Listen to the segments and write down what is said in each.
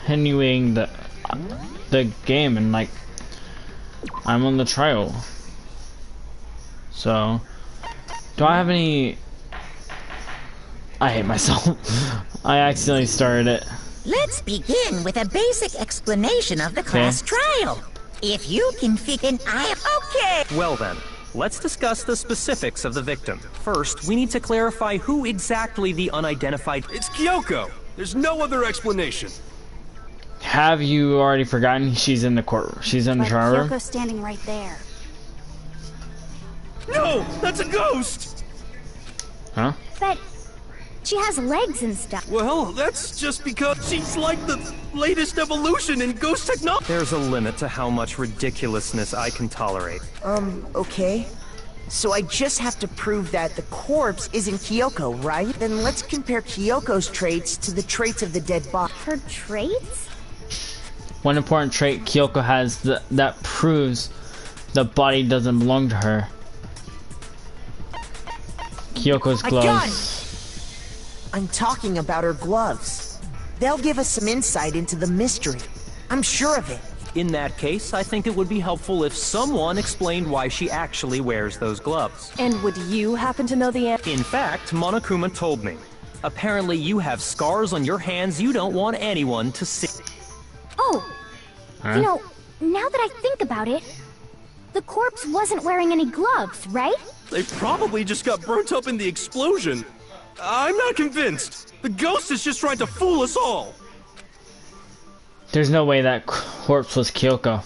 continuing the game, and like I'm on the trial. So do I have any? I hate myself. I accidentally started it. Let's begin with a basic explanation of the class trial. If you can figure okay. Well then, let's discuss the specifics of the victim. First, we need to clarify who exactly the unidentified... It's Kyoko! There's no other explanation. Have you already forgotten she's in the court? She's in the trial room? Kyoko's standing right there. No! That's a ghost! Huh? But she has legs and stuff. Well, that's just because she's like the latest evolution in ghost technology. There's a limit to how much ridiculousness I can tolerate. Okay. So I just have to prove that the corpse isn't Kyoko, right? Then let's compare Kyoko's traits to the traits of the dead body. Her traits? One important trait Kyoko has that proves the body doesn't belong to her. Kyoko's gloves. I'm talking about her gloves. They'll give us some insight into the mystery. I'm sure of it. In that case, I think it would be helpful if someone explained why she actually wears those gloves. And would you happen to know the answer? In fact, Monokuma told me. Apparently you have scars on your hands you don't want anyone to see. Oh! Huh? You know, now that I think about it, the corpse wasn't wearing any gloves, right? They probably just got burnt up in the explosion. I'm not convinced. The ghost is just trying to fool us all. There's no way that corpse was Kyoko.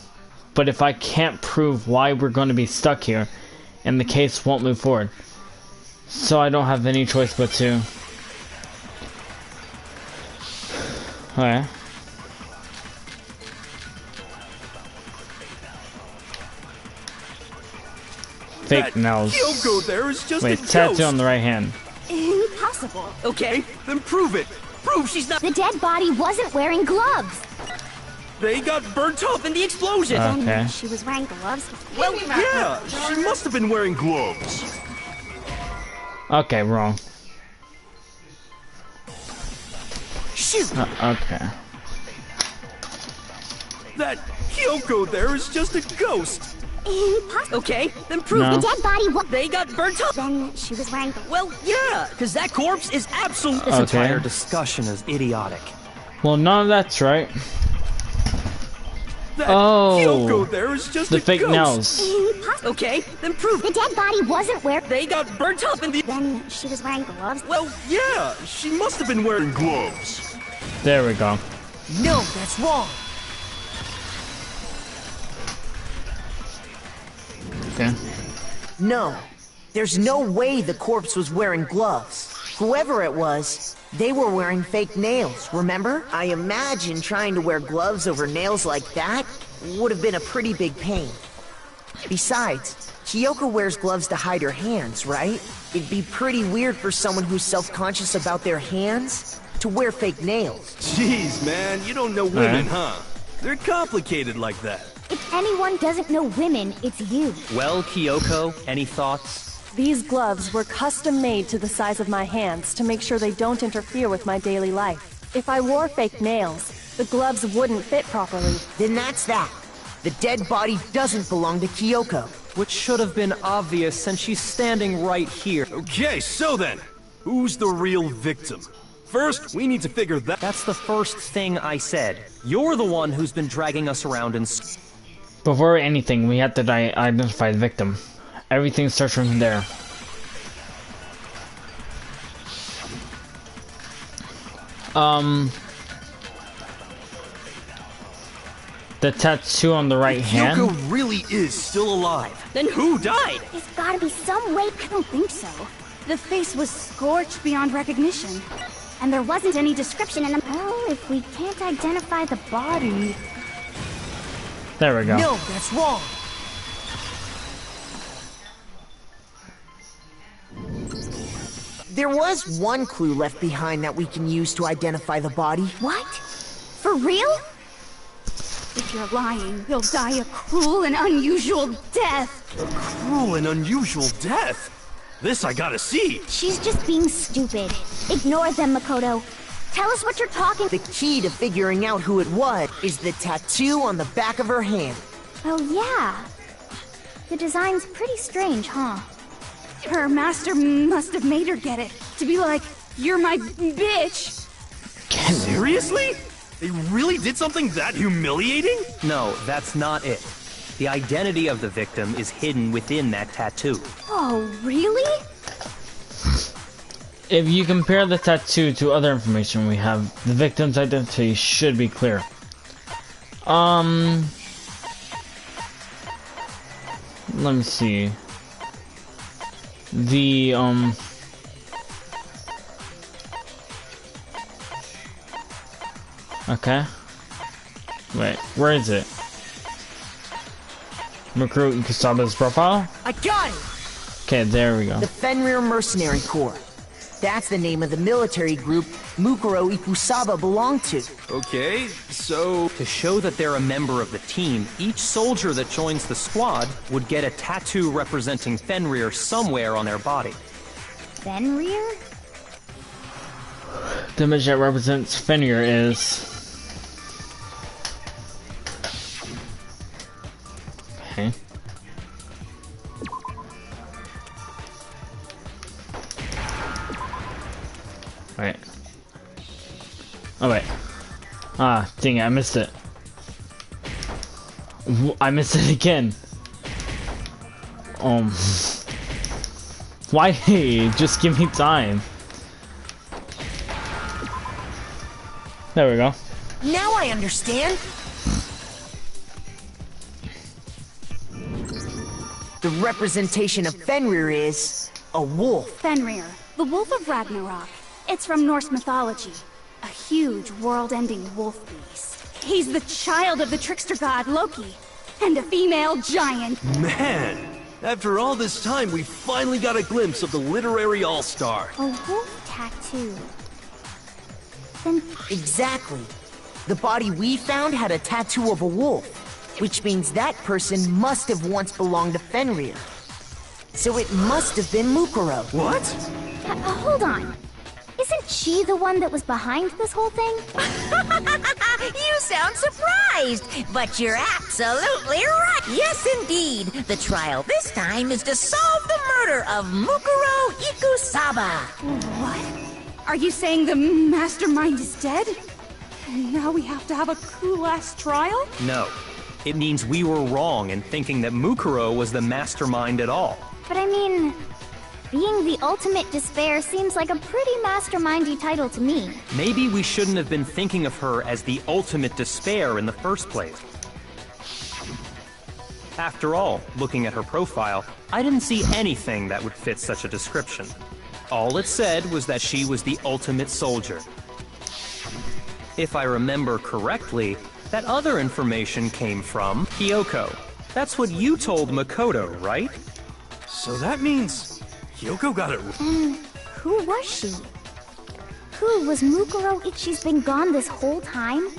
But if I can't prove why we're going to be stuck here, and the case won't move forward. So I don't have any choice but to... Okay. Fake nails. Kyoko there is just Wait, a tattoo ghost. on the right hand. Impossible. Okay, then prove it. Prove she's not. The dead body wasn't wearing gloves. They got burnt up in the explosion. Okay. She was wearing gloves. Well, yeah, she must have been wearing gloves. Okay, wrong. Shoot! Okay. That Kyoko there is just a ghost. Impossible. Okay, then prove No. The dead body was. they got burnt up. Then she was wearing gloves. Well, yeah, because that corpse is absolutely... This Okay. entire discussion is idiotic. Well, none of that's right. That Oh. Kyoko there is just The a fake ghost. nails. Impossible. Okay, then prove The dead body wasn't wearing. they got burnt up in the... Then she was wearing gloves. Well, yeah, she must have been wearing gloves. There we go. No, that's wrong. Okay. No. There's no way the corpse was wearing gloves. Whoever it was, they were wearing fake nails, remember? I imagine trying to wear gloves over nails like that would have been a pretty big pain. Besides, Kyoko wears gloves to hide her hands, right? It'd be pretty weird for someone who's self-conscious about their hands to wear fake nails. Jeez, man, you don't know women, huh? They're complicated like that. If anyone doesn't know women, it's you. Well, Kyoko, any thoughts? These gloves were custom made to the size of my hands to make sure they don't interfere with my daily life. If I wore fake nails, the gloves wouldn't fit properly. Then that's that. The dead body doesn't belong to Kyoko. Which should have been obvious since she's standing right here. Okay, so then, who's the real victim? First, we need to figure that... That's the first thing I said. You're the one who's been dragging us around in... Before anything, we have to identify the victim. Everything starts from there. The tattoo on the right hand. Kyoko really is still alive. Then who died? There's gotta be some way. I don't think so. The face was scorched beyond recognition. And there wasn't any description in the... Oh, if we can't identify the body... There we go. No, that's wrong. There was one clue left behind that we can use to identify the body. What? For real? If you're lying, you'll die a cruel and unusual death. Cruel and unusual death. This I gotta see. She's just being stupid. Ignore them, Makoto. Tell us what you're talking. The key to figuring out who it was is the tattoo on the back of her hand. Oh yeah. The design's pretty strange, huh? Her master must have made her get it. To be like, you're my bitch. Seriously? They really did something that humiliating? No, that's not it. The identity of the victim is hidden within that tattoo. Oh, really? If you compare the tattoo to other information we have, the victim's identity should be clear. Let me see. The, okay. Wait, where is it? Recruit Kusaba's profile? I got it! Okay, there we go. The Fenrir Mercenary Corps. That's the name of the military group Mukuro Ikusaba belonged to. Okay, so... To show that they're a member of the team, each soldier that joins the squad would get a tattoo representing Fenrir somewhere on their body. Fenrir? The image that represents Fenrir is... Okay. Wait. Oh wait. Ah, dang it, I missed it. I missed it again. Why? Just give me time. There we go. Now I understand. The representation of Fenrir is a wolf. Fenrir, the Wolf of Ragnarok. It's from Norse mythology. A huge, world-ending wolf beast. He's the child of the trickster god Loki, and a female giant. Man, after all this time, we finally got a glimpse of the literary all-star. A wolf tattoo. Then Exactly. The body we found had a tattoo of a wolf, which means that person must have once belonged to Fenrir. So it must have been Mukuro. What? hold on. Isn't she the one that was behind this whole thing? You sound surprised, but you're absolutely right. Yes, indeed. The trial this time is to solve the murder of Mukuro Ikusaba. What? Are you saying the mastermind is dead? And now we have to have a cool-ass trial? No. It means we were wrong in thinking that Mukuro was the mastermind at all. But I mean, being the ultimate despair seems like a pretty mastermindy title to me. Maybe we shouldn't have been thinking of her as the ultimate despair in the first place. After all, looking at her profile, I didn't see anything that would fit such a description. All it said was that she was the ultimate soldier. If I remember correctly, that other information came from Kyoko. That's what you told Makoto, right? So that means Kyoko got it wrong. And who was she? Who was Mukuro if she's been gone this whole time?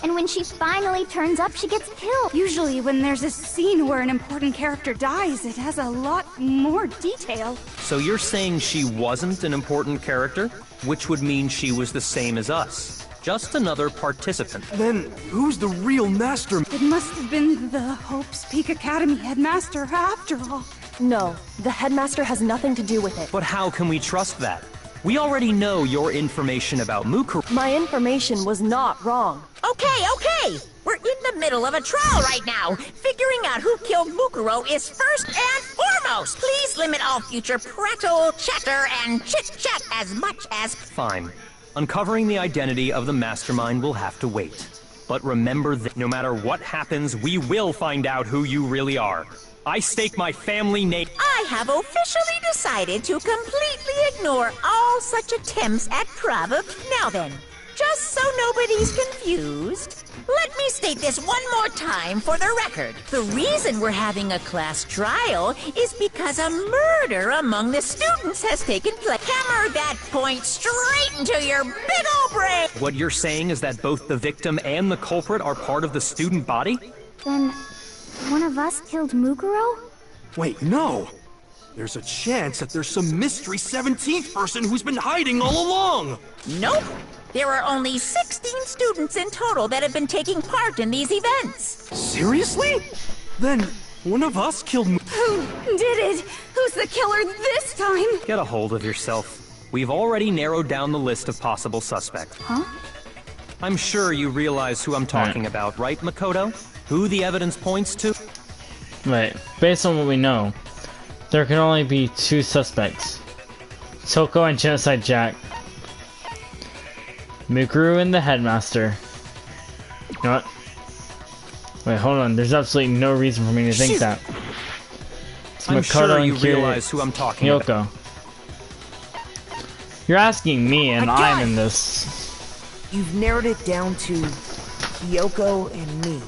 And when she finally turns up, she gets killed. Usually when there's a scene where an important character dies, it has a lot more detail. So you're saying she wasn't an important character? Which would mean she was the same as us. Just another participant. Then who's the real master? It must have been the Hope's Peak Academy headmaster after all. No, the headmaster has nothing to do with it. But how can we trust that? We already know your information about Mukuro. My information was not wrong. Okay. We're in the middle of a trial right now. Figuring out who killed Mukuro is first and foremost. Please limit all future prattle, chatter, and chit-chat as much as... Fine. Uncovering the identity of the mastermind will have to wait. But remember that no matter what happens, we will find out who you really are. I stake my family name. I have officially decided to completely ignore all such attempts at provocation. Now then, just so nobody's confused, let me state this one more time for the record. The reason we're having a class trial is because a murder among the students has taken place. Hammer that point straight into your big ol' brain! What you're saying is that both the victim and the culprit are part of the student body? Then, one of us killed Mukuro? Wait, no! There's a chance that there's some mystery 17th person who's been hiding all along! Nope. There are only 16 students in total that have been taking part in these events. Seriously? Then one of us killed Who did it? Who's the killer this time? Get a hold of yourself. We've already narrowed down the list of possible suspects. Huh? I'm sure you realize who I'm talking about, right, Makoto? Who the evidence points to? Right. Based on what we know, there can only be 2 suspects. Toko and Genocide Jack. Mukuru and the headmaster. You know what? Wait, hold on. There's absolutely no reason for me to think that. It's I'm Makoto sure you and realize who I'm talking Yoko. about. You're asking me, and I got I'm it. in this. You've narrowed it down to Kyoko and me,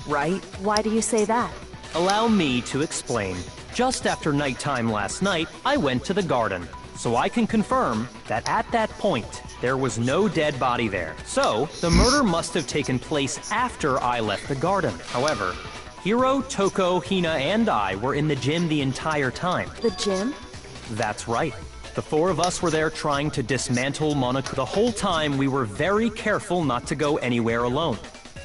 right? Why do you say that? Allow me to explain. Just after nighttime last night, I went to the garden, so I can confirm that at that point, there was no dead body there. So, the murder must have taken place after I left the garden. However, Hiro, Toko, Hina, and I were in the gym the entire time. The gym? That's right. The 4 of us were there trying to dismantle Monaco. The whole time, we were very careful not to go anywhere alone.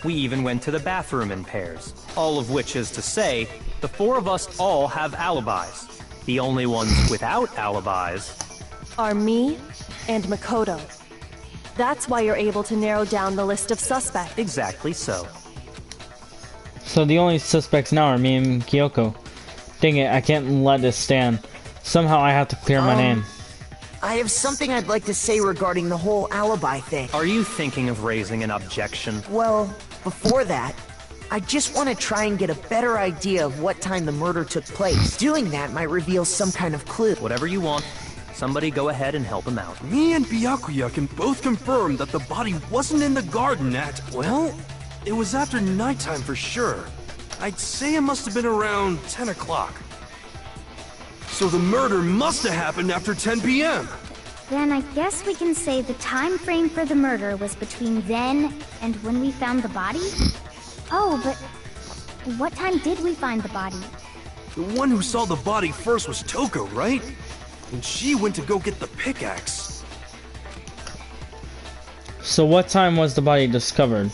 We even went to the bathroom in pairs. All of which is to say, the 4 of us all have alibis. The only ones without alibis Are me and Makoto. That's why you're able to narrow down the list of suspects. exactly so. So the only suspects now are me and Kyoko. Dang it, I can't let this stand. Somehow I have to clear my name. I have something I'd like to say regarding the whole alibi thing. Are you thinking of raising an objection? Well, before that, I just want to try and get a better idea of what time the murder took place. Doing that might reveal some kind of clue. Whatever you want. Somebody go ahead and help him out. Me and Byakuya can both confirm that the body wasn't in the garden at, well, it was after nighttime for sure. I'd say it must have been around 10 o'clock. So the murder must have happened after 10 p.m. Then I guess we can say the time frame for the murder was between then and when we found the body? Oh, but what time did we find the body? The one who saw the body first was Toko, right? And she went to go get the pickaxe. So what time was the body discovered?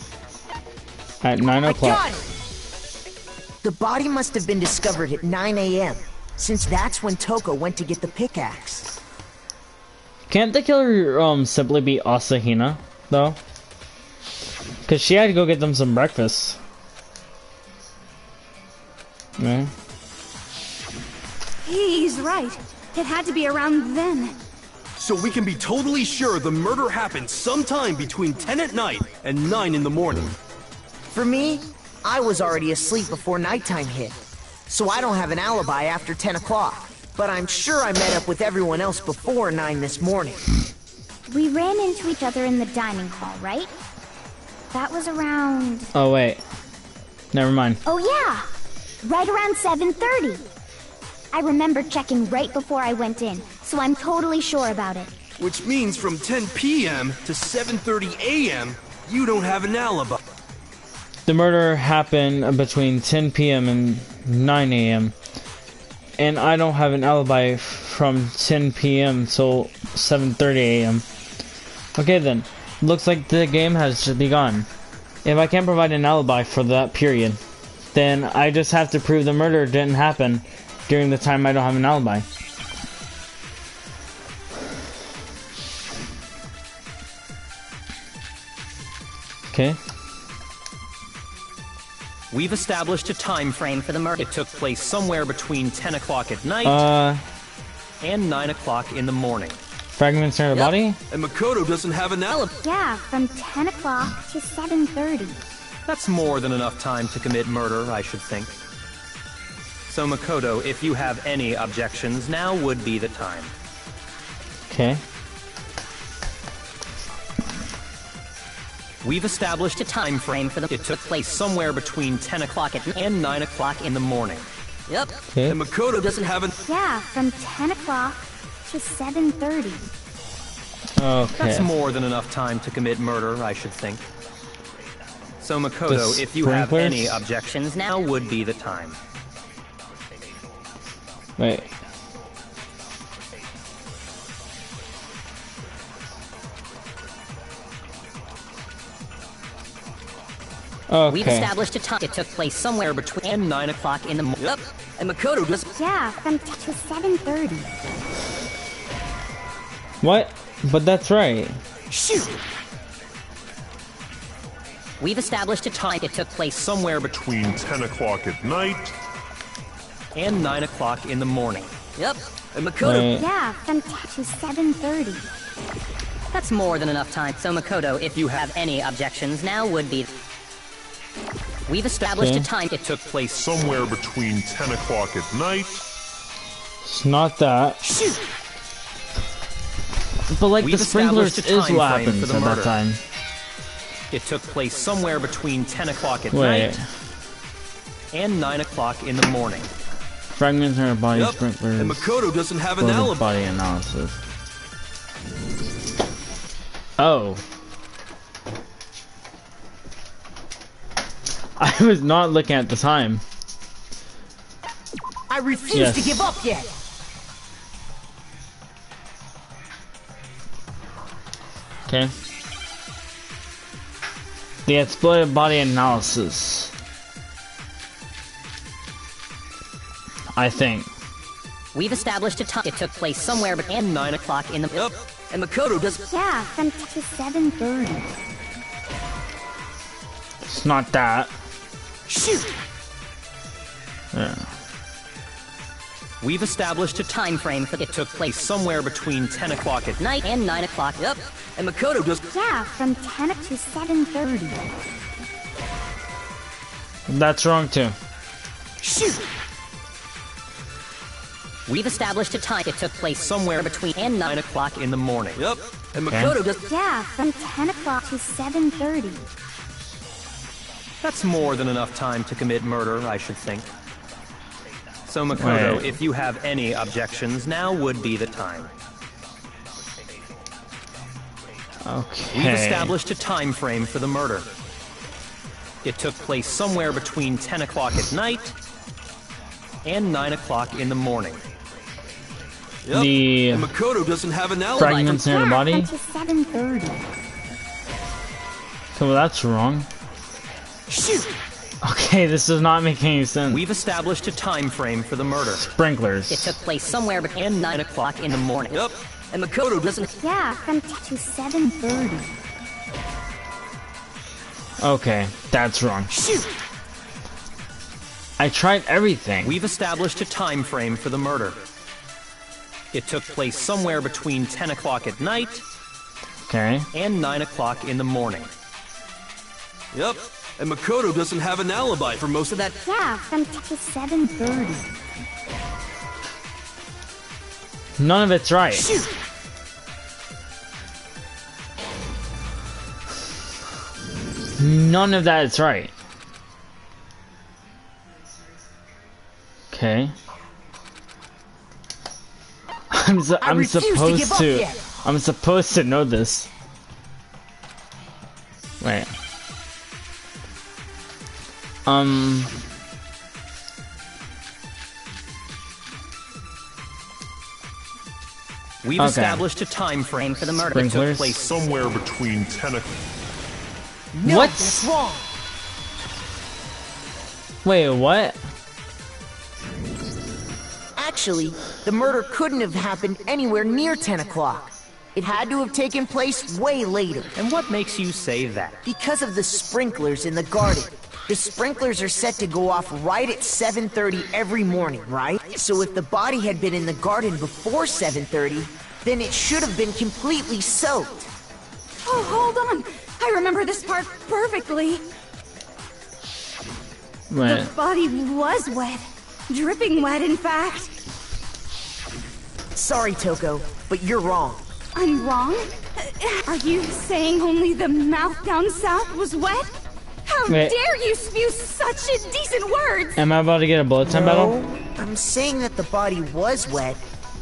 At 9 I o'clock. got it! The body must have been discovered at 9 a.m., since that's when Toko went to get the pickaxe. Can't the killer simply be Asahina, though? Because she had to go get them some breakfast. Yeah. He's right. It had to be around then. So we can be totally sure the murder happened sometime between 10 at night and 9 in the morning. For me, I was already asleep before nighttime hit, so I don't have an alibi after 10 o'clock. But I'm sure I met up with everyone else before 9 this morning. We ran into each other in the dining hall, right? That was around... Oh, wait. Never mind. Oh yeah! Right around 7:30. I remember checking right before I went in, so I'm totally sure about it. Which means from 10 p.m. to 7:30 a.m., you don't have an alibi. The murder happened between 10 p.m. and 9 a.m. And I don't have an alibi from 10 p.m. till 7:30 a.m. Okay then, looks like the game has begun. If I can't provide an alibi for that period, then I just have to prove the murder didn't happen during the time I don't have an alibi. Okay. We've established a time frame for the murder. It took place somewhere between 10 o'clock at night and 9 o'clock in the morning. Fragments near the body? And Makoto doesn't have an alibi. Yeah, from 10 o'clock to 7:30. That's more than enough time to commit murder, I should think. So Makoto, if you have any objections, now would be the time. Okay. We've established a time frame for the... It took place somewhere between 10 o'clock and 9 o'clock in the morning. Yep. Okay. And Makoto doesn't have an... Yeah, from 10 o'clock to 7:30. Okay. That's more than enough time to commit murder, I should think. So Makoto, The if you have sprinklers? any objections, now would be the time. Wait. We've Okay. established a time. It took place somewhere between 9 o'clock in the morning. Yep. And Makoto does. Yeah, from 10 to 7:30. What? But that's right. Shoot! We've established a time. It took place somewhere between 10 o'clock at night and 9 o'clock in the morning. Yep. And Makoto. Wait. Yeah, from 10 to 7:30. That's more than enough time. So Makoto, if you have any objections, now would be. We've established Okay. a time. It took place somewhere between 10 o'clock at night It's not that. Shoot! But like We've the sprinklers established a is time what frame happens for the at that murder. time. It took place somewhere between 10 o'clock at Wait. night and 9 o'clock in the morning. Fragments in her body Yep. sprinklers. And Makoto doesn't have an Photo alibi. body analysis. Oh. I was not looking at the time. I refuse Yes. to give up yet. Okay. The exploded body analysis. I think. We've established a time. It took place somewhere between 9 o'clock in the. Yep. And Makoto does. Yeah, from 10 to 7:30. It's not that. Shoot! Yeah. We've established a time frame for it took place somewhere between 10 o'clock at night and 9 o'clock. Yep. And Makoto does. Yeah, from 10 to 7:30. That's wrong too. Shoot! We've established a time. It took place somewhere between and 9 o'clock in the morning. Yep. And Okay. Makoto does. Yeah, from 10 o'clock to 7:30. That's more than enough time to commit murder, I should think. So Makoto, Wait. if you have any objections, now would be the time. Okay. We've established a time frame for the murder. It took place somewhere between 10 o'clock at night and 9 o'clock in the morning. Yep. The And Makoto doesn't have an alibi. fragments in her Yeah, body. from 7:30. Okay, well that's wrong. Shoot! Okay, this does not make any sense. We've established a time frame for the murder. Sprinklers. It took place somewhere between 9 o'clock in the morning. Yep. And Makoto doesn't. Yeah, from 10 to 7:30. Okay, that's wrong. Shoot! I tried everything. We've established a time frame for the murder. It took place somewhere between 10 o'clock at night Okay. and 9 o'clock in the morning. Yep. And Makoto doesn't have an alibi for most of that. Yeah, from 10 to 7:30. None of it's right. Shoot! None of that is right. Okay. I'm refuse to supposed give up to. yet. I'm supposed to know this. Wait. We've Okay. established a time frame for the murder. It took Sprinklers. place somewhere between 10 o'clock. No, What? that's wrong. Wait, what? Actually, the murder couldn't have happened anywhere near 10 o'clock. It had to have taken place way later. And what makes you say that? Because of the sprinklers in the garden. The sprinklers are set to go off right at 7:30 every morning, right? So if the body had been in the garden before 7:30, then it should have been completely soaked. Oh, hold on. I remember this part perfectly. Wait. The body was wet. Dripping wet, in fact. Sorry, Toko, but you're wrong. I'm wrong? Are you saying only the mouth down south was wet? How Wait. dare you spew such indecent words! Am I about to get a bullet time battle? No, I'm saying that the body was wet,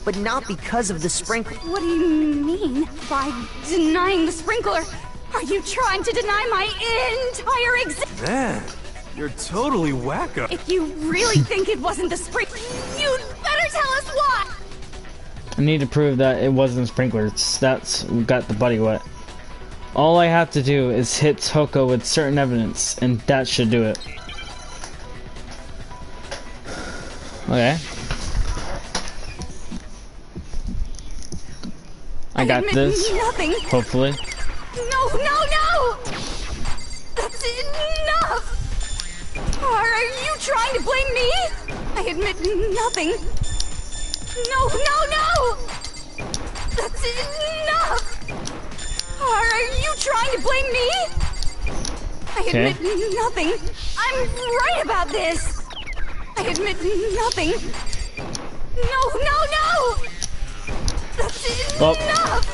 but not because of the sprinkler. What do you mean by denying the sprinkler? Are you trying to deny my entire existence? Man, you're totally wacko. If you really think it wasn't the sprinkler, you'd better tell us why! I need to prove that it wasn't sprinklers. That's what got the body wet. All I have to do is hit Toko with certain evidence, and that should do it. Okay. I got this. Nothing. Hopefully. No, no, no! That's enough! Are you trying to blame me? I admit nothing. No, no, no! That's enough! Are you trying to blame me? I admit nothing. I'm right about this! I admit nothing. No, no, no! That's enough!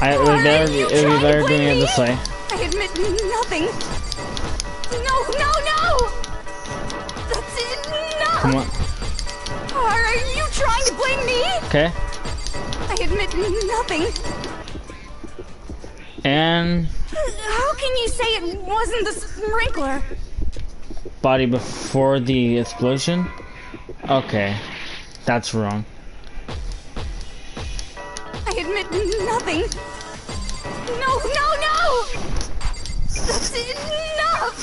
It would be better doing it this way. I admit nothing. No, no, no! That's enough! Come on. Are you trying to blame me? Okay. I admit nothing. And How can you say it wasn't the sprinkler? body before the explosion? Okay. That's wrong. I admit nothing. No, no, no! That's enough!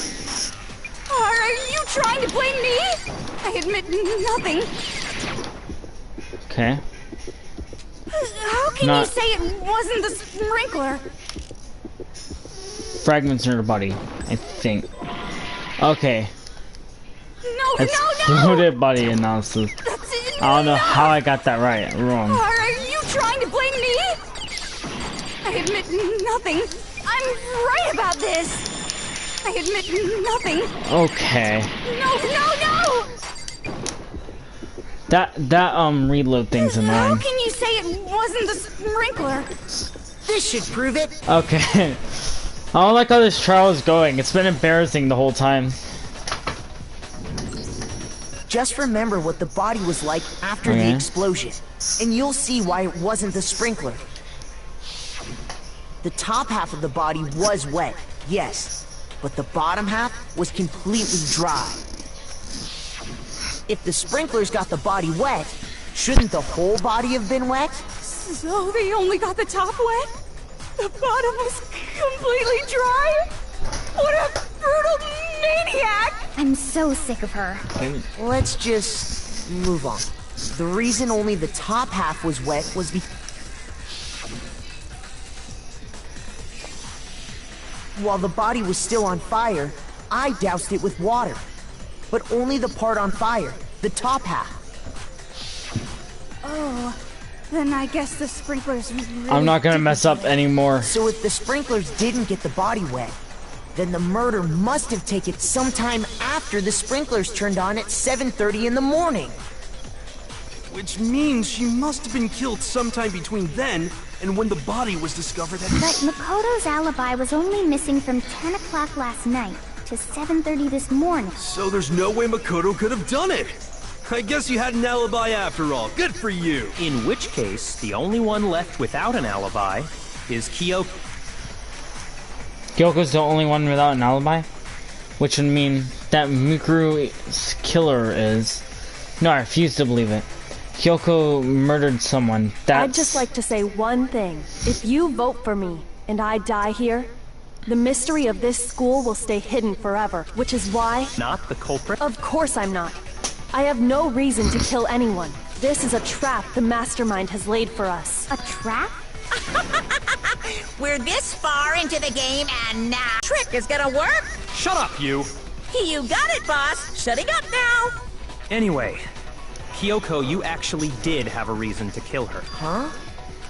Are you trying to blame me? I admit nothing. Okay. How can you say it wasn't the sprinkler? Fragments in her body, I think. Okay. No, Exploded body analysis. I don't know how I got that right. Wrong. Are you trying to blame me? I admit nothing. I'm right about this. I admit nothing. Okay. No, no, no! That reload thing's annoying. How can you say it wasn't the sprinkler? This should prove it. Okay. I don't like how this trial is going. It's been embarrassing the whole time. Just remember what the body was like after the explosion, and you'll see why it wasn't the sprinkler. The top half of the body was wet, yes, but the bottom half was completely dry. If the sprinklers got the body wet, shouldn't the whole body have been wet? So they only got the top wet? The bottom was completely dry? What a brutal maniac! I'm so sick of her. Let's just move on. The reason only the top half was wet was while the body was still on fire, I doused it with water. But only the part on fire, the top half. Oh, then I guess the sprinklers really I'm not gonna mess up anymore. So if the sprinklers didn't get the body wet, then the murder must have taken sometime after the sprinklers turned on at 7:30 in the morning. Which means she must have been killed sometime between then and when the body was discovered at... But Makoto's alibi was only missing from 10 o'clock last night to 7:30 this morning. So there's no way Makoto could have done it! I guess you had an alibi after all. Good for you! In which case, the only one left without an alibi is Kyoko. Kyoko's the only one without an alibi? Which would mean that Mikuru's killer is... No, I refuse to believe it. Kyoko murdered someone. I'd just like to say one thing. If you vote for me, and I die here, the mystery of this school will stay hidden forever, which is why... Not the culprit? Of course I'm not. I have no reason to kill anyone. This is a trap the mastermind has laid for us. A trap? We're this far into the game, and now trick is gonna work. Shut up, you! You got it, boss. Shutting up now. Anyway, Kyoko, you actually did have a reason to kill her. Huh?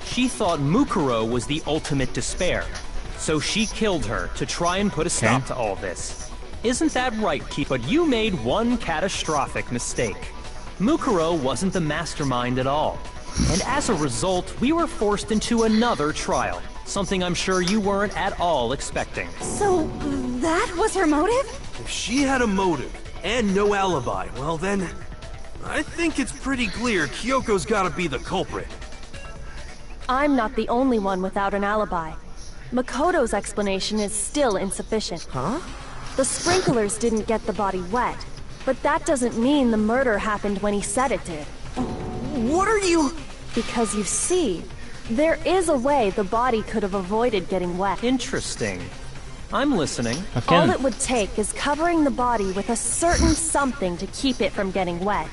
She thought Mukuro was the ultimate despair, so she killed her to try and put a stop to all this. Isn't that right, Keith? But you made one catastrophic mistake. Mukuro wasn't the mastermind at all. And as a result, we were forced into another trial. Something I'm sure you weren't at all expecting. So, that was her motive? If she had a motive and no alibi, well then... I think it's pretty clear Kyoko's gotta be the culprit. I'm not the only one without an alibi. Makoto's explanation is still insufficient. Huh? The sprinklers didn't get the body wet, but that doesn't mean the murder happened when he said it did. What are you... Because you see, There is a way the body could have avoided getting wet. Interesting. I'm listening. Okay. All it would take is covering the body with a certain something to keep it from getting wet.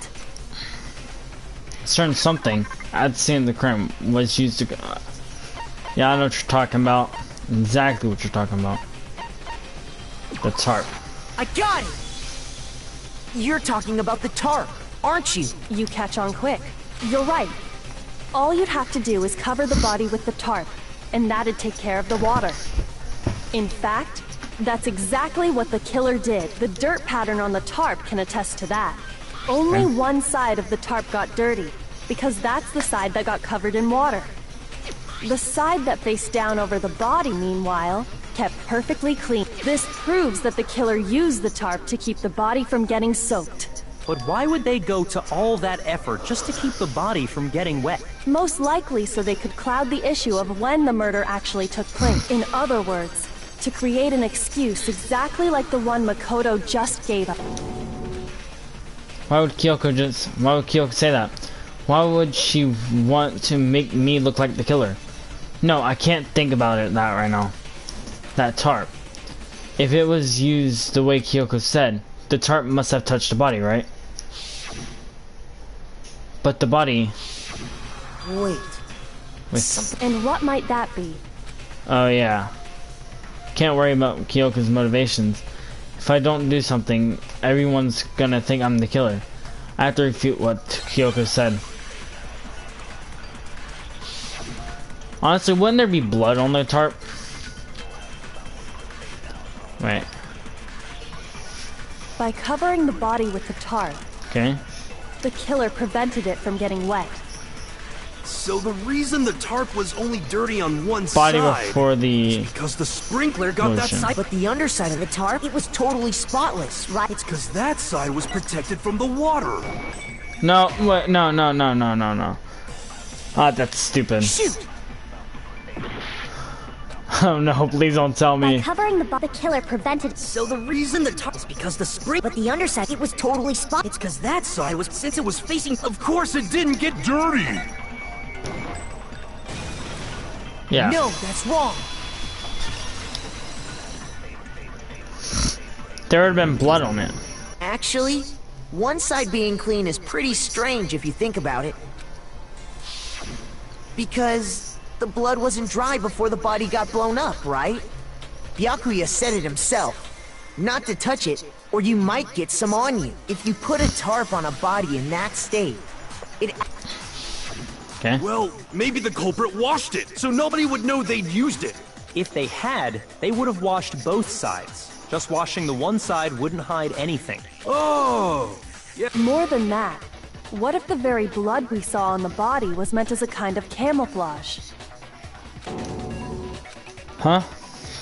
Certain something I'd seen the crime was used to. Yeah, I know what you're talking about. Exactly what you're talking about. The tarp. I got it! You're talking about the tarp, aren't you? You catch on quick. You're right. All you'd have to do is cover the body with the tarp, and that'd take care of the water. In fact, that's exactly what the killer did. The dirt pattern on the tarp can attest to that. Only one side of the tarp got dirty, because that's the side that got covered in water. The side that faced down over the body, meanwhile, kept perfectly clean. This proves that the killer used the tarp to keep the body from getting soaked. But why would they go to all that effort just to keep the body from getting wet? Most likely so they could cloud the issue of when the murder actually took place. In other words, to create an excuse exactly like the one Makoto just gave us. Why would Kyoko say that? Why would she want to make me look like the killer? No, I can't think about that right now. That tarp. If it was used the way Kyoko said, the tarp must have touched the body, right? But the body... Wait. And what might that be? Oh yeah. Can't worry about Kyoko's motivations. If I don't do something, everyone's gonna think I'm the killer. I have to refute what Kyoko said. Honestly, wouldn't there be blood on the tarp? Right. By covering the body with the tarp, Okay. the killer prevented it from getting wet. So the reason the tarp was only dirty on one Body side before the... because the sprinkler got that Motion. side. But the underside of the tarp, it was totally spotless, right? It's because that side was protected from the water. No, wait, no. Ah, that's stupid. Shoot! Oh no, please don't tell By me. covering the killer prevented. So the reason the tarp is because the spring. But the underside, it was totally spotless. It's because that side was since it was facing. Of course it didn't get dirty. Yeah. No, that's wrong. There would have been blood on it. Actually, one side being clean is pretty strange if you think about it. Because the blood wasn't dry before the body got blown up, right? Byakuya said it himself. Not to touch it, or you might get some on you. If you put a tarp on a body in that state, it... Okay. Well, maybe the culprit washed it, so nobody would know they'd used it. If they had, they would have washed both sides. Just washing the one side wouldn't hide anything. Oh, yeah. More than that, what if the very blood we saw on the body was meant as a kind of camouflage? Huh?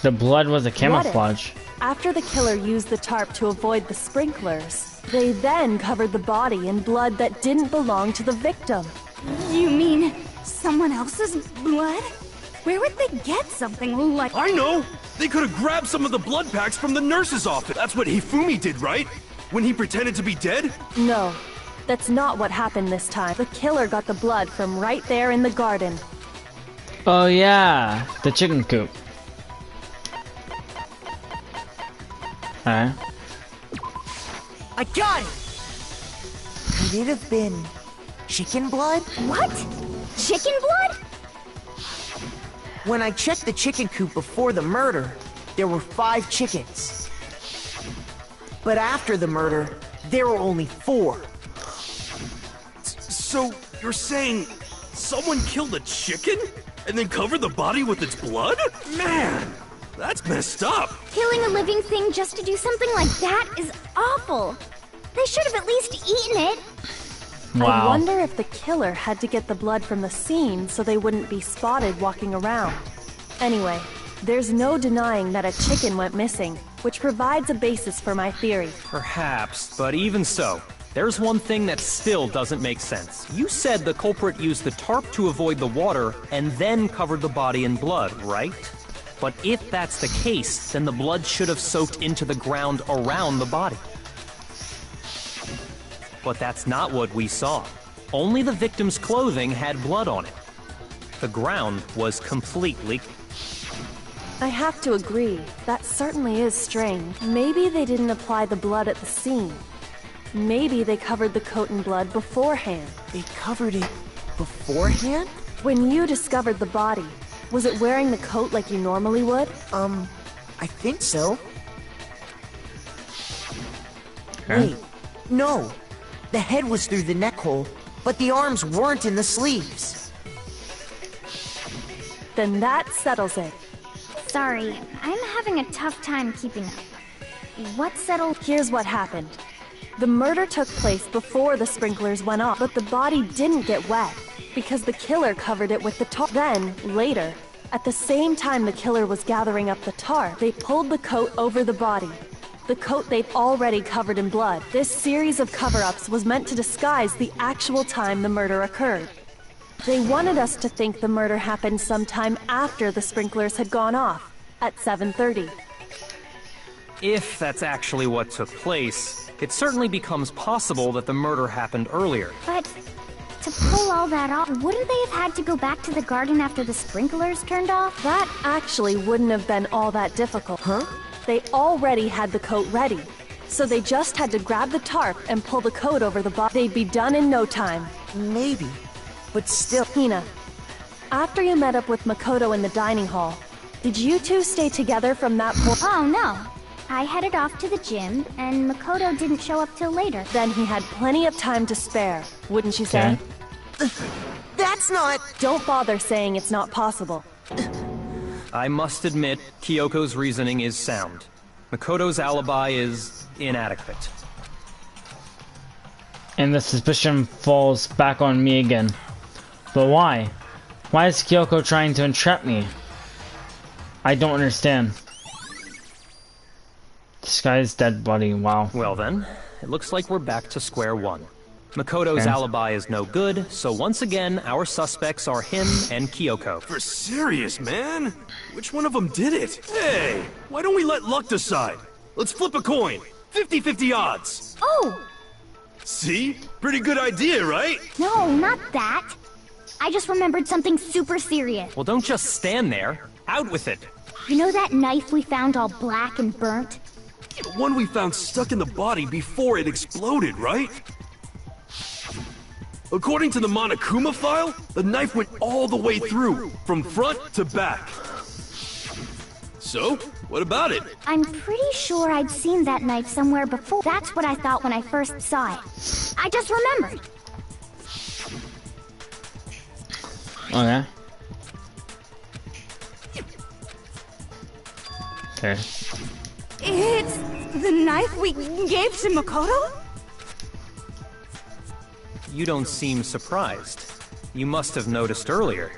The blood was a What if, camouflage. after the killer used the tarp to avoid the sprinklers, they then covered the body in blood that didn't belong to the victim? You mean someone else's blood? Where would they get something like... I know! They could have grabbed some of the blood packs from the nurse's office. That's what Hifumi did, right? When he pretended to be dead? No, that's not what happened this time. The killer got the blood from right there in the garden. Oh yeah, the chicken coop. Alright. I got it! Could it have been... chicken blood? What? Chicken blood? When I checked the chicken coop before the murder, there were 5 chickens. But after the murder, there were only 4. So, you're saying someone killed a chicken? And then covered the body with its blood? Man, that's messed up. Killing a living thing just to do something like that is awful. They should have at least eaten it. I Wow. wonder if the killer had to get the blood from the scene so they wouldn't be spotted walking around. Anyway, there's no denying that a chicken went missing, which provides a basis for my theory. Perhaps, but even so, there's one thing that still doesn't make sense. You said the culprit used the tarp to avoid the water and then covered the body in blood, right? But if that's the case, then the blood should have soaked into the ground around the body. But that's not what we saw. Only the victim's clothing had blood on it. The ground was completely... I have to agree, that certainly is strange. Maybe they didn't apply the blood at the scene. Maybe they covered the coat in blood beforehand. They covered it beforehand? When you discovered the body, was it wearing the coat like you normally would? I think so. Okay. Wait, no. The head was through the neck hole, but the arms weren't in the sleeves. Then that settles it. Sorry, I'm having a tough time keeping up. What settled? Here's what happened. The murder took place before the sprinklers went off, but the body didn't get wet because the killer covered it with the tarp. Then, later, at the same time the killer was gathering up the tarp, they pulled the coat over the body. The coat they'd already covered in blood. This series of cover-ups was meant to disguise the actual time the murder occurred. They wanted us to think the murder happened sometime after the sprinklers had gone off, at 7:30. If that's actually what took place, it certainly becomes possible that the murder happened earlier. But to pull all that off, wouldn't they have had to go back to the garden after the sprinklers turned off? That actually wouldn't have been all that difficult. Huh? They already had the coat ready, so they just had to grab the tarp and pull the coat over the body. They'd be done in no time. Maybe. But still... Hina, after you met up with Makoto in the dining hall, did you two stay together from that point? Oh, no. I headed off to the gym, and Makoto didn't show up till later. Then he had plenty of time to spare, wouldn't you say? That's not... Don't bother saying it's not possible. I must admit, Kyoko's reasoning is sound. Makoto's alibi is inadequate. And the suspicion falls back on me again. But why? Why is Kyoko trying to entrap me? I don't understand. This guy's dead body, wow. Well then, it looks like we're back to square one. Makoto's alibi is no good, so once again, our suspects are him and Kyoko. For serious, man? Which one of them did it? Hey, why don't we let luck decide? Let's flip a coin. 50-50 odds. Oh! See? Pretty good idea, right? No, not that. I just remembered something super serious. Well, don't just stand there. Out with it. You know that knife we found all black and burnt? The one we found stuck in the body before it exploded, right? According to the Monokuma file, the knife went all the way through, from front to back. So, what about it? I'm pretty sure I'd seen that knife somewhere before. That's what I thought when I first saw it. I just remembered. Okay. Okay. It's the knife we gave to Makoto? You don't seem surprised. You must have noticed earlier.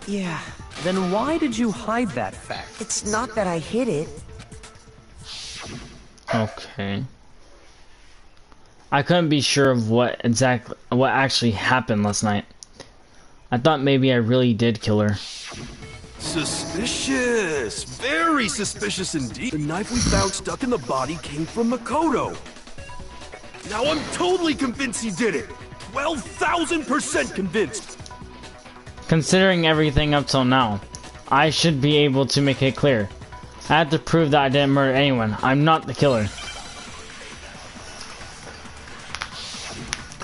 Yeah. Then why did you hide that fact? It's not that I hid it. Okay. I couldn't be sure of what actually happened last night. I thought maybe I really did kill her. Suspicious! Very suspicious indeed. The knife we found stuck in the body came from Makoto. Now I'm totally convinced he did it. 12,000% convinced. Considering everything up till now, I should be able to make it clear. I have to prove that I didn't murder anyone. I'm not the killer.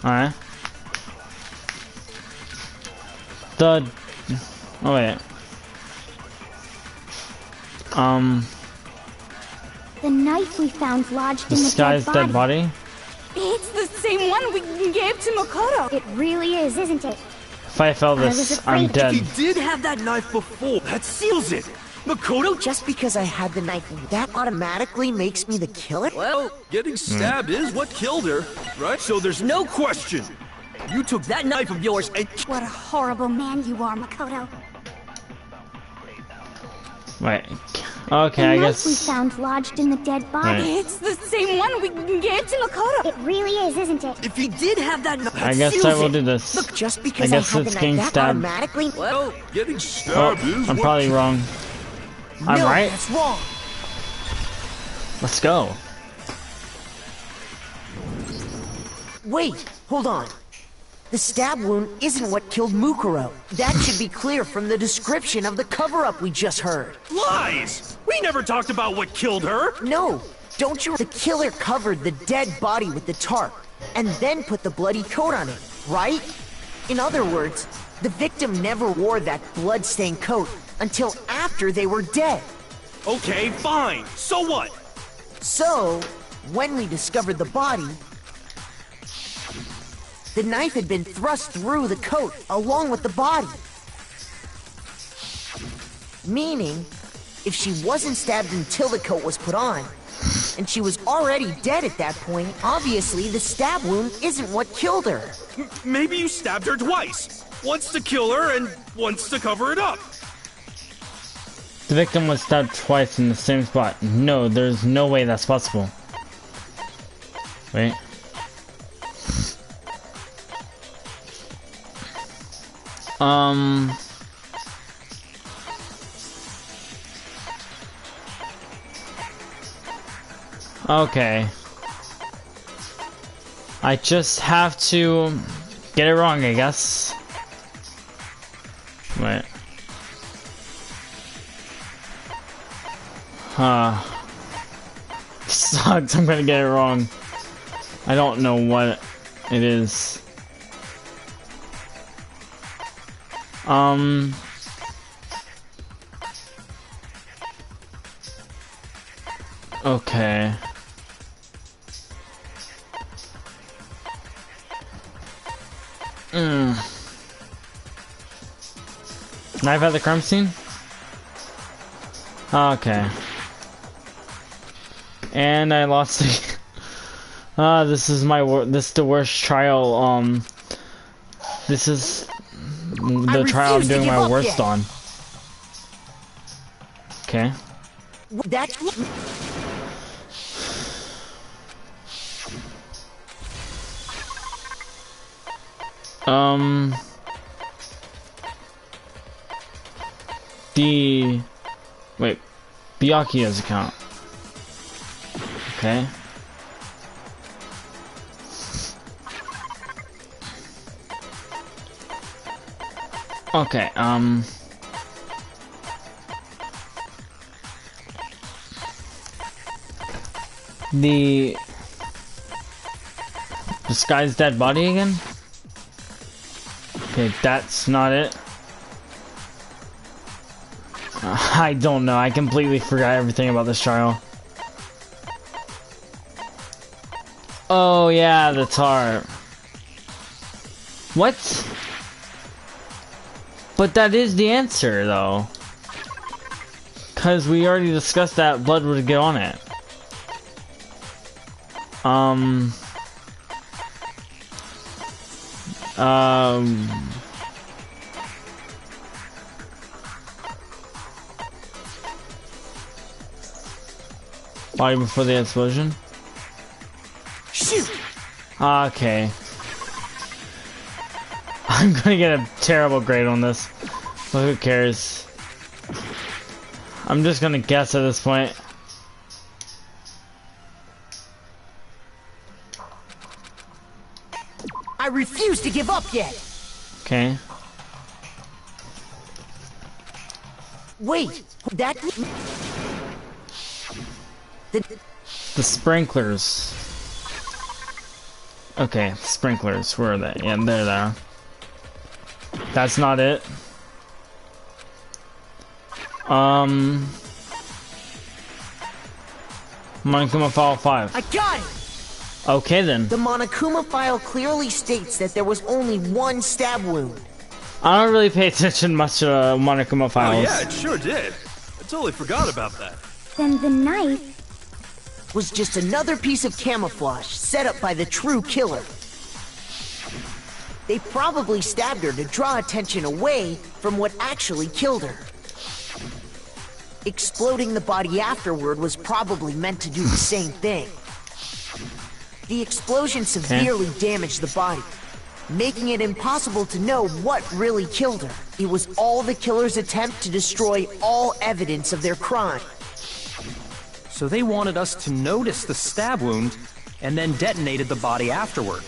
Alright. Oh wait. The knife we found lodged in the This guy's dead body? It's the same one we gave to Makoto. It really is, isn't it? If I fail this, I'm dead. If he did have that knife before, that seals it. Makoto, Just because I had the knife, that automatically makes me the killer? well, getting stabbed is what killed her, right? So there's no question. You took that knife of yours and... What a horrible man you are, Makoto. Wait. Okay, The I knife we guess. found lodged in the dead body. Right. It's the same one we gave to Makoto. It really is, isn't it? If he did have that knife, I guess I will do this. Look, just I because I, guess had it's the getting knife, that stabbed. automatically... Well, getting Oh, stabbed is I'm what... probably wrong. I'm no, right. that's wrong. Let's go. Wait, hold on. The stab wound isn't what killed Mukuro. That should be clear from the description of the cover-up we just heard. Lies! We never talked about what killed her! No, don't you? The killer covered the dead body with the tarp, and then put the bloody coat on it, right? In other words, the victim never wore that blood-stained coat until after they were dead. Okay, fine. So what? So, when we discovered the body, the knife had been thrust through the coat along with the body. Meaning, if she wasn't stabbed until the coat was put on, and she was already dead at that point, obviously the stab wound isn't what killed her. Maybe you stabbed her twice. Once to kill her and once to cover it up. The victim was stabbed twice in the same spot. No, there's no way that's possible. Wait. Okay. I just have to get it wrong, I guess. Wait. Sucks, I'm gonna get it wrong. I don't know what it is. Okay. Knife at the crime scene? Okay. And I lost it. This is the worst trial, this is the trial I'm doing my worst on. Okay. That's... Wait. Byakuya's account. Okay. Okay, this guy's dead body again? Okay, that's not it. I don't know, I completely forgot everything about this trial. Oh yeah, the tarp. What? But that is the answer, though. Because we already discussed that blood would get on it. Body before the explosion? Shoot! Okay. I'm gonna get a terrible grade on this, but who cares? I'm just gonna guess at this point. I refuse to give up yet! Okay. Wait, that... The sprinklers. Okay, sprinklers, where are they? Yeah, there they are. That's not it. Monokuma file 5. I got it! Okay then. The Monokuma file clearly states that there was only one stab wound. I don't really pay attention much to Monokuma files. Oh yeah, it sure did. I totally forgot about that. Then the knife was just another piece of camouflage set up by the true killer. They probably stabbed her to draw attention away from what actually killed her. Exploding the body afterward was probably meant to do the same thing. The explosion severely damaged the body, making it impossible to know what really killed her. It was all the killer's attempt to destroy all evidence of their crime. So they wanted us to notice the stab wound and then detonated the body afterward.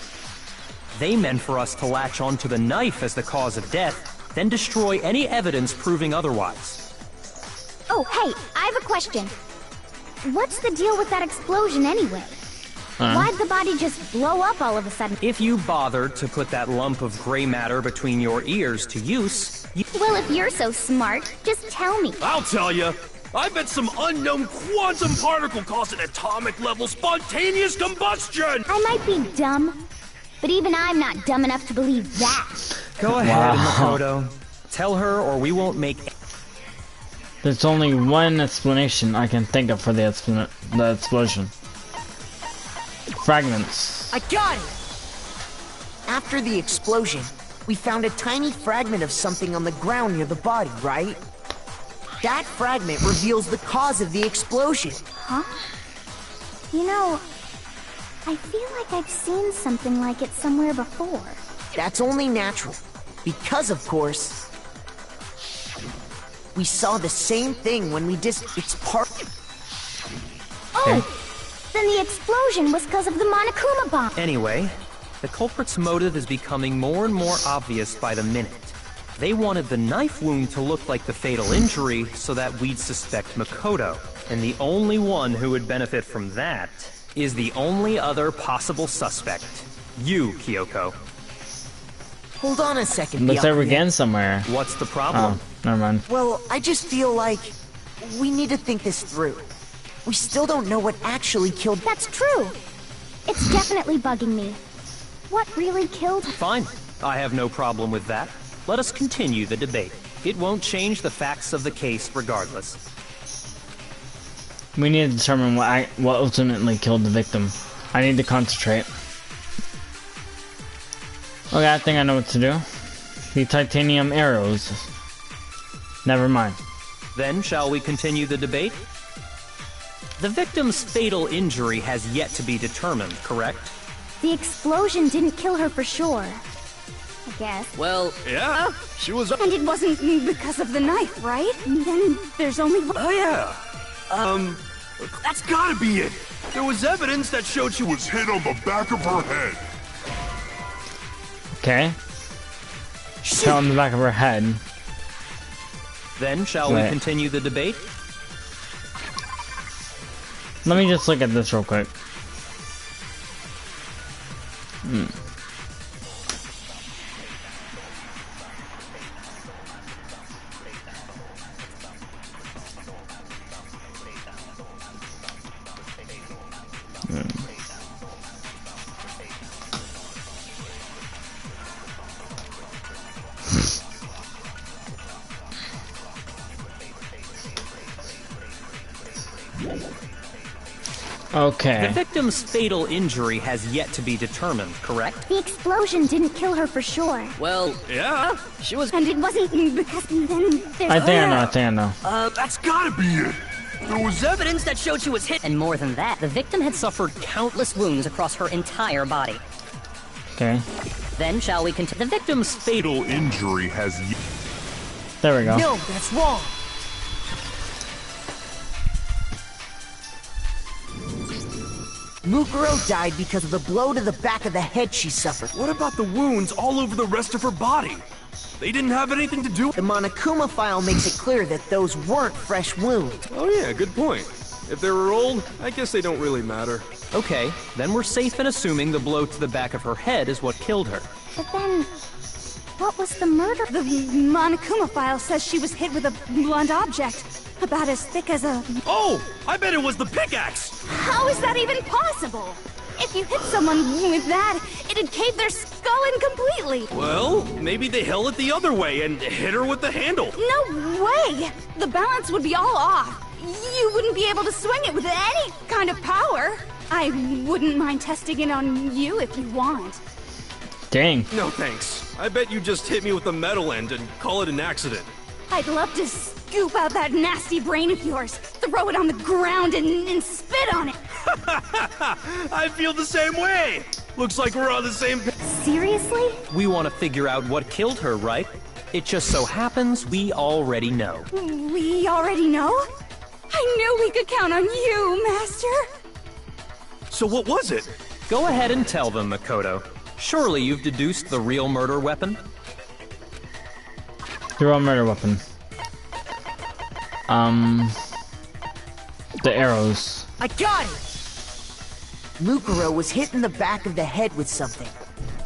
They meant for us to latch onto the knife as the cause of death, then destroy any evidence proving otherwise. Oh, hey, I have a question. What's the deal with that explosion anyway? Why'd the body just blow up all of a sudden? If you bothered to put that lump of gray matter between your ears to use, Well, if you're so smart, just tell me. I'll tell you. I bet some unknown quantum particle caused an atomic-level spontaneous combustion! I might be dumb, but even I'm not dumb enough to believe that. Go ahead, Makoto. Tell her or we won't make... There's only one explanation I can think of for the explosion. Fragments. I got it! After the explosion, we found a tiny fragment of something on the ground near the body, right? That fragment reveals the cause of the explosion. Huh? You know, I feel like I've seen something like it somewhere before. That's only natural. Because, of course, we saw the same thing when we it's part... Oh! Then the explosion was because of the Monokuma bomb! Anyway, the culprit's motive is becoming more and more obvious by the minute. They wanted the knife wound to look like the fatal injury so that we'd suspect Makoto. And the only one who would benefit from that is the only other possible suspect. You, Kyoko. Hold on a second, Looks like we're Byakuya. getting somewhere. What's the problem? Oh, never mind. Well, I just feel like we need to think this through. We still don't know what actually killed... That's true! It's definitely bugging me. What really killed her? Fine. I have no problem with that. Let us continue the debate. It won't change the facts of the case regardless. We need to determine what ultimately killed the victim. I need to concentrate. Okay, I think I know what to do. The titanium arrows. Never mind. Then, shall we continue the debate? The victim's fatal injury has yet to be determined, correct? The explosion didn't kill her for sure. I guess. Well, Yeah, she was... And it wasn't because of the knife, right? Then there's only one. Oh, yeah. That's gotta be it. There was evidence that showed she was Hit on the back of her head. Okay. Tell on the back of her head. Then, shall we Right. continue the debate? Let me just look at this real quick. Okay. The victim's fatal injury has yet to be determined, correct? The explosion didn't kill her for sure. well, Yeah, she was... And it wasn't because then there's... I think I know. that's gotta be it. There was evidence that showed she was hit. And more than that, the victim had suffered countless wounds across her entire body. Okay. Then, shall we continue? The victim's Fatal injury has There we go. No, that's wrong. Mukuro died because of the blow to the back of the head she suffered. What about the wounds all over the rest of her body? They didn't have anything to do with... The Monokuma file makes it clear that those weren't fresh wounds. Oh yeah, good point. If they were old, I guess they don't really matter. Okay, then we're safe in assuming the blow to the back of her head is what killed her. But then, what was the murder? The Monokuma file says she was hit with a blunt object, about as thick as a... Oh! I bet it was the pickaxe! How is that even possible? If you hit someone with that, it'd cave their skull in completely. Well, maybe they held it the other way and hit her with the handle. No way! The balance would be all off. You wouldn't be able to swing it with any kind of power. I wouldn't mind testing it on you if you want. Dang. No thanks. I bet you just hit me with the metal end and call it an accident. I'd love to scoop out that nasty brain of yours, throw it on the ground and spit on it. I feel the same way! Looks like we're on the same page. Seriously? We want to figure out what killed her, right? It just so happens we already know. We already know? I knew we could count on you, Master. So what was it? Go ahead and tell them, Makoto. Surely you've deduced the real murder weapon? The real murder weapon. The arrows. I got it! Mukuro was hit in the back of the head with something.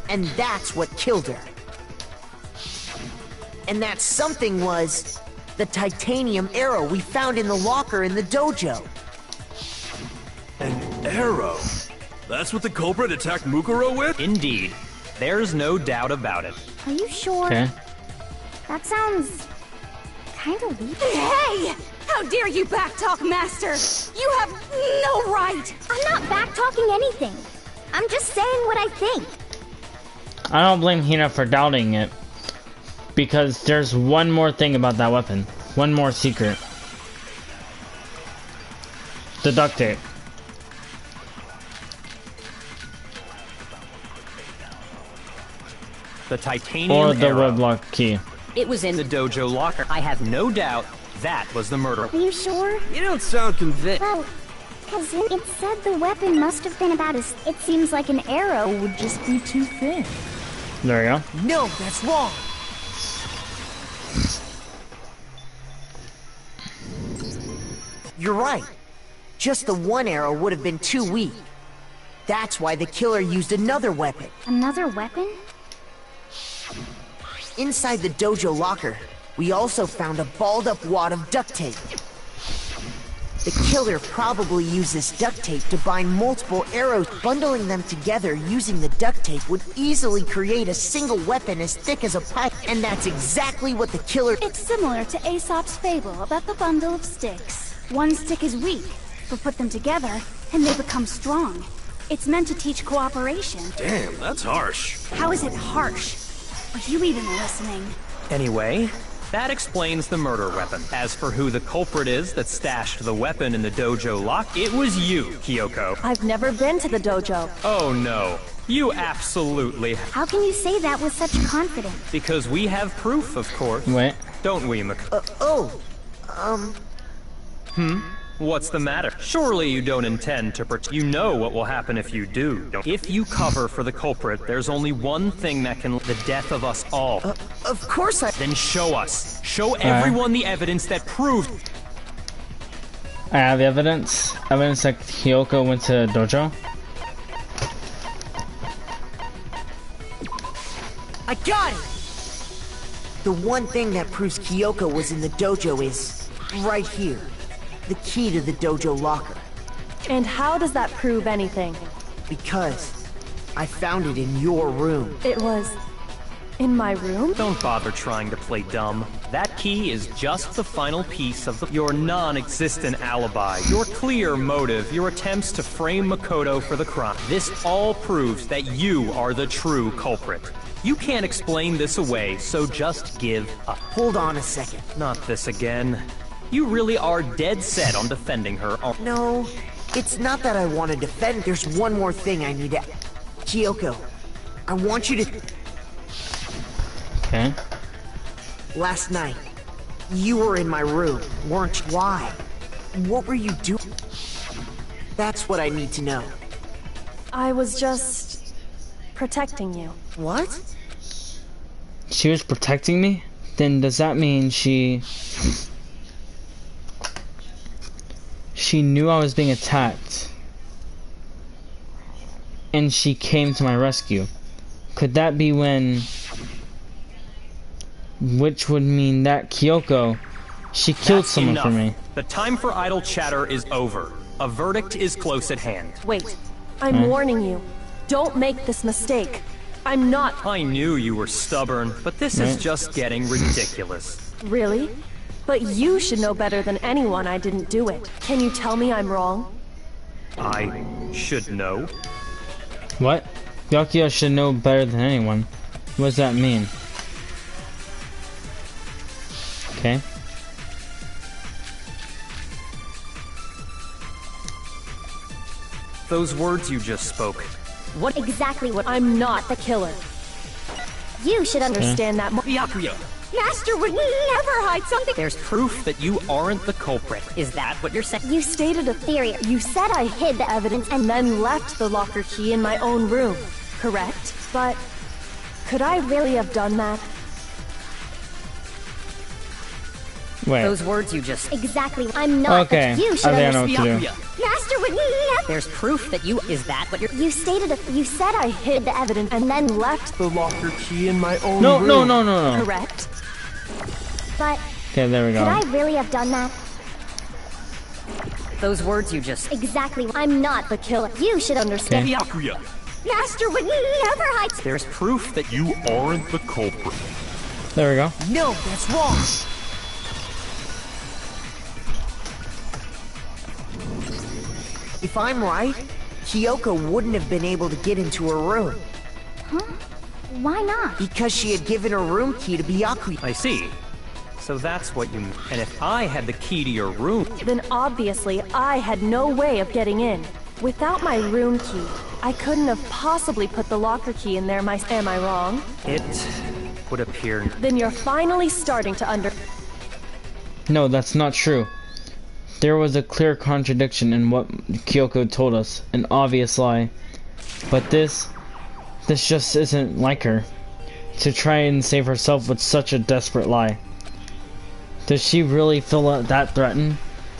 And that's what killed her. And that something was the titanium arrow we found in the locker in the dojo. An arrow? That's what the culprit attacked Mukuro with? Indeed. There's no doubt about it. Are you sure? Okay. That sounds kind of weird. Hey! How dare you backtalk, Master! You have no right! I'm not backtalking anything. I'm just saying what I think. I don't blame Hina for doubting it. Because there's one more thing about that weapon. One more secret. The duct tape. The titanium Or the arrow. roadblock key. It was in The dojo locker. I have no doubt that was the murder. Are you sure? You don't sound convinced. Well, because it said the weapon must have been about as... It seems like an arrow would just be too thin. There you go. No, that's wrong! You're right. Just the one arrow would have been too weak. That's why the killer used another weapon. Another weapon? Inside the dojo locker, we also found a balled-up wad of duct tape. The killer probably used this duct tape to bind multiple arrows. Bundling them together using the duct tape would easily create a single weapon as thick as a pipe, and that's exactly what the killer... It's similar to Aesop's fable about the bundle of sticks. One stick is weak, but put them together, and they become strong. It's meant to teach cooperation. Damn, that's harsh. How is it harsh? Are you even listening? Anyway, that explains the murder weapon. As for who the culprit is that stashed the weapon in the dojo lock, it was you, Kyoko. I've never been to the dojo. Oh no. You absolutely... How can you say that with such confidence? Because we have proof, of course. Wait. Don't we, Mako? Oh, What's the matter? Surely you don't intend to You know what will happen if you do. If you cover for the culprit, there's only one thing that can... the death of us all. of course I... Then show us. Show everyone the evidence that proved... I have the evidence. Evidence that Kyoko went to dojo. I got it! The one thing that proves Kyoko was in the dojo is... right here. The key to the dojo locker. And how does that prove anything? Because I found it in your room. It was in my room? Don't bother trying to play dumb. That key is just the final piece of your non-existent alibi, your clear motive, your attempts to frame Makoto for the crime. This all proves that you are the true culprit. You can't explain this away, so just give up. Hold on a second. Not this again. You really are dead set on defending her. No, it's not that I want to defend. There's one more thing I need to... Kyoko, I want you to... Okay. Last night, you were in my room, weren't you? Why? What were you doing? That's what I need to know. I was just protecting you. What? She was protecting me? Then does that mean she knew I was being attacked and she came to my rescue? Could that be when... Which would mean that Kyoko, she killed That's someone enough. for me. The time for idle chatter is over. A verdict is close at hand. Wait, I'm warning you. Don't make this mistake. I'm not... I knew you were stubborn, but this is just getting ridiculous. Really? But you should know better than anyone I didn't do it. Can you tell me I'm wrong? I should know. What? Byakuya should know better than anyone. What does that mean? Okay. Those words you just spoke. What exactly what... I'm not the killer. You should understand. Understand that more. Byakuya! Master would never hide something. There's proof that you aren't the culprit. Is that what you're saying? You stated a theory. You said I hid the evidence and... And then left the locker key in my own room. correct? But could I really have done that? Wait. Those words you just... Exactly. I'm not, Okay. but you I should think I know what to do. Master would never. There's proof that you... Is that what you're... You stated you said I hid the evidence and then left. The locker key in my own No, room. no, no, no, no. Correct? But Okay, there we could I go. really have done that? Those words you just... Exactly. I'm not the killer. You should understand. Okay. Byakuya, Master would never hide. There's proof that You aren't the culprit. There we go. No, that's wrong. If I'm right, Kyoko wouldn't have been able to get into her room Why not? because she had given her room key to Byakuya. I see. So that's what you... And if I had the key to your room... Then obviously I had no way of getting in. Without my room key, I couldn't have possibly put the locker key in there. Am I wrong? It would appear... Then you're finally starting to No, that's not true. There was a clear contradiction in what Kyoko told us, an obvious lie. But this just isn't like her. To try and save herself with such a desperate lie. Does she really feel that threatened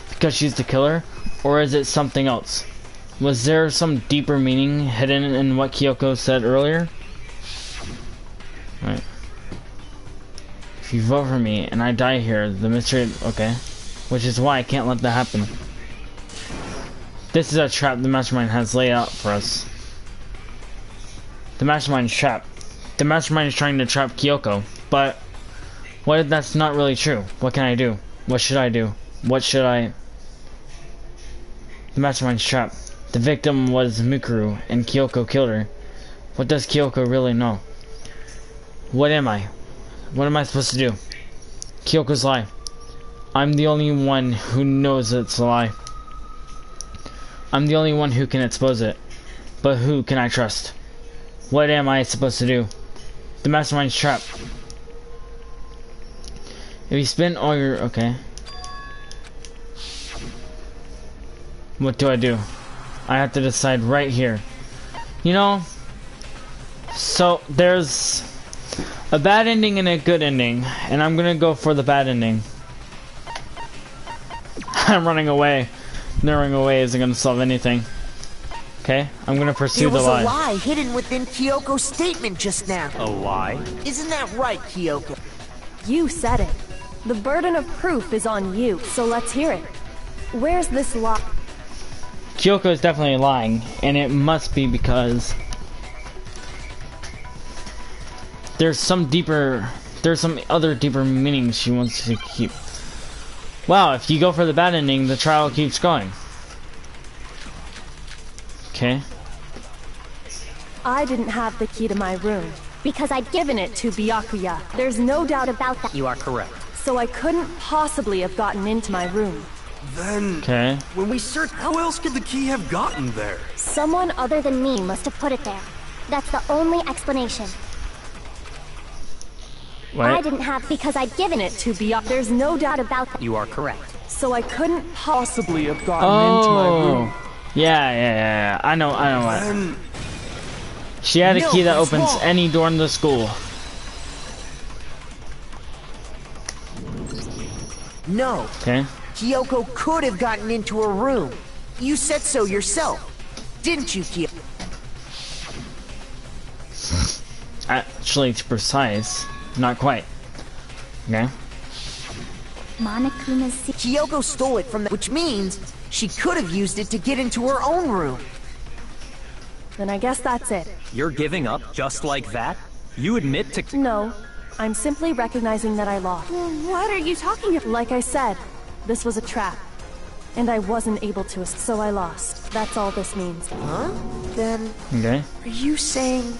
because she's the killer? Or is it something else? Was there some deeper meaning hidden in what Kyoko said earlier? Right. If you vote for me and I die here, the mystery... Okay. Which is why I can't let that happen. This is a trap the Mastermind has laid out for us. The Mastermind's trap. The Mastermind is trying to trap Kyoko, but what if that's not really true? What can I do? What should I do? What should I... The Mastermind's trap. The victim was Mikuru, and Kyoko killed her. What does Kyoko really know? What am I? What am I supposed to do? Kyoko's lie. I'm the only one who knows it's a lie. I'm the only one who can expose it. But who can I trust? What am I supposed to do? The Mastermind's trap. If you spend all your... Okay. What do? I have to decide right here. You know... So, there's... a bad ending and a good ending. And I'm gonna go for the bad ending. I'm running away. Running away isn't gonna solve anything. Okay, I'm gonna pursue There was the lie. a lie hidden within Kyoko's statement just now. A lie? Isn't that right, Kyoko? You said it. The burden of proof is on you, so let's hear it. Where's this lie? Kyoko is definitely lying, and it must be because there's some other deeper meanings she wants to keep. Wow, if you go for the bad ending, the trial keeps going. Okay. I didn't have the key to my room because I'd given it to Byakuya. There's no doubt about that. You are correct. So I couldn't possibly have gotten into my room. Then, Okay. when we searched, how else could the key have gotten there? Someone other than me must have put it there. That's the only explanation. I Wait. didn't have because I'd given Given it to Byakuya. There's no doubt about that. You are correct. So I couldn't Possibly have gotten into my room. Oh. Yeah. I know what. Then, She had a No, key that that's opens wrong. any door in the school. No, Okay. Kyoko could have gotten into her room. You said so yourself, didn't you, Kyoko? Actually, to precise, not quite. Okay. Monokuma's Kyoko stole it from which means she could have used it to get into her own room. Then I guess that's it. You're giving up just like that? You admit to... No, I'm simply recognizing that I lost. What are you talking about? Like I said, this was a trap. And I wasn't able to, so I lost. That's all this means. Huh? Then, Okay. are you saying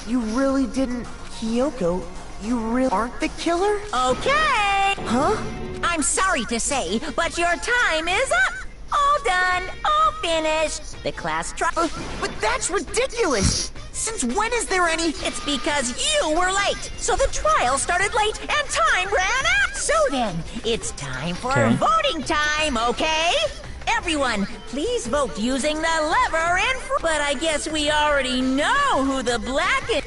you really didn't, Kyoko? You really aren't the killer? Okay! Huh? I'm sorry to say, but your time is up! All done, all finished. The class trial... But that's ridiculous! Since when is there any... It's because you were late, so the trial started late and time ran out. So then, it's time for Okay. voting time, okay? Everyone, please vote using the lever in front. But I guess we already know who the black is.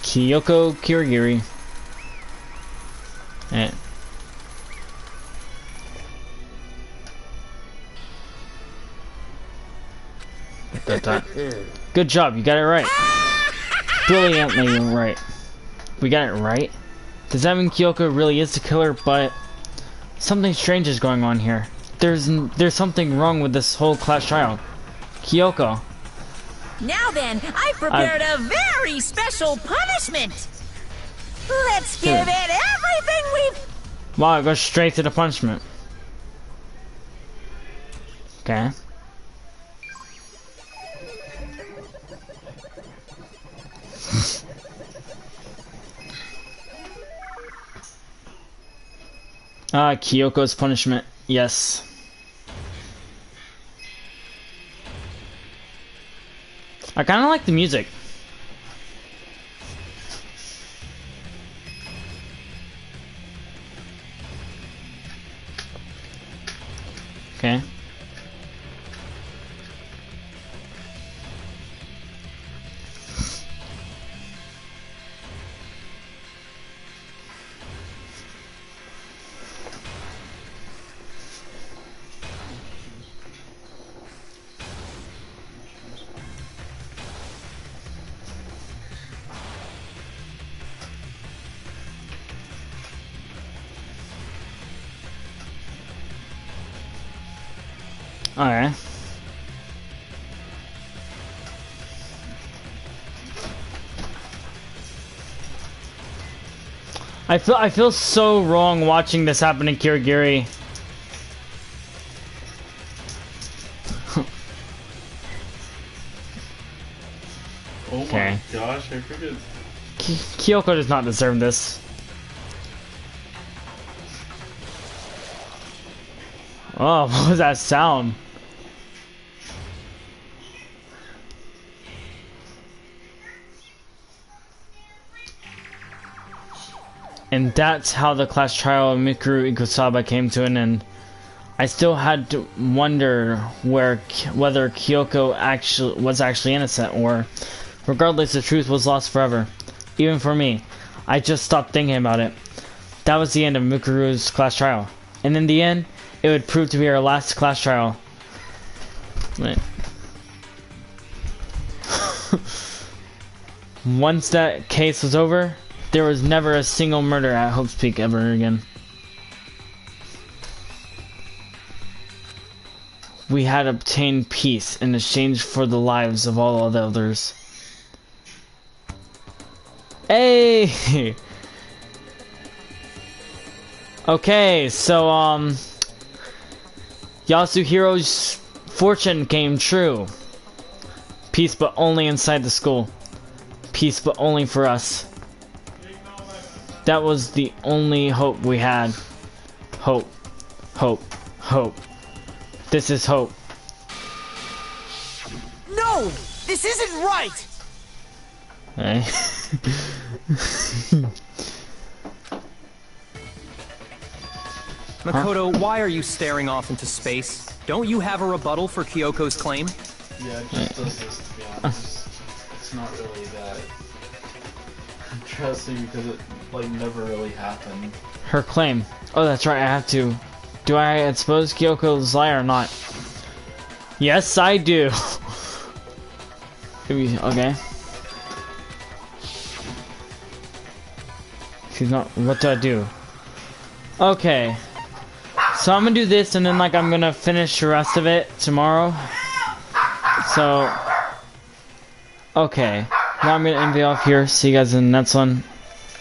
Kyoko Kirigiri. Eh. Good job, you got it right. Brilliantly right. We got it right. Does that mean Kyoko really is the killer? But something strange is going on here. There's something wrong with this whole class trial. Kyoko. Now then, I prepared a very special punishment. Let's give it everything we've... Wow, it goes straight to the punishment. Okay. Kyoko's punishment. Yes. I kind of like the music. Okay. Alright. I feel so wrong watching this happen in Kirigiri. Oh Okay. my gosh, I forget. Kyoko does not deserve this. Oh, what was that sound? And that's how the class trial of Mikuru Ikusaba came to an end. I still had to wonder whether Kyoko was actually innocent, or regardless, the truth was lost forever. Even for me, I just stopped thinking about it. That was the end of Mikuru's class trial, and in the end, it would prove to be our last class trial. Wait. Once that case was over, there was never a single murder at Hope's Peak ever again. We had obtained peace in exchange for the lives of all the others. Hey! Okay, so, Yasuhiro's fortune came true. Peace, but only inside the school. Peace, but only for us. That was the only hope we had. Hope. Hope. Hope. This is hope. No! This isn't right! Hey. Makoto, why are you staring off into space? Don't you have a rebuttal for Kyoko's claim? Yeah, it just does this, to be honest. It's not really that interesting because it, like, never really happened. Her claim. Oh, that's right, I have to. Do I expose Kyoko's lie or not? Yes, I do. Okay. She's not. What do I do? Okay. So I'm gonna do this, and then like I'm gonna finish the rest of it tomorrow. So. Okay. Now I'm gonna end it off here. See you guys in the next one.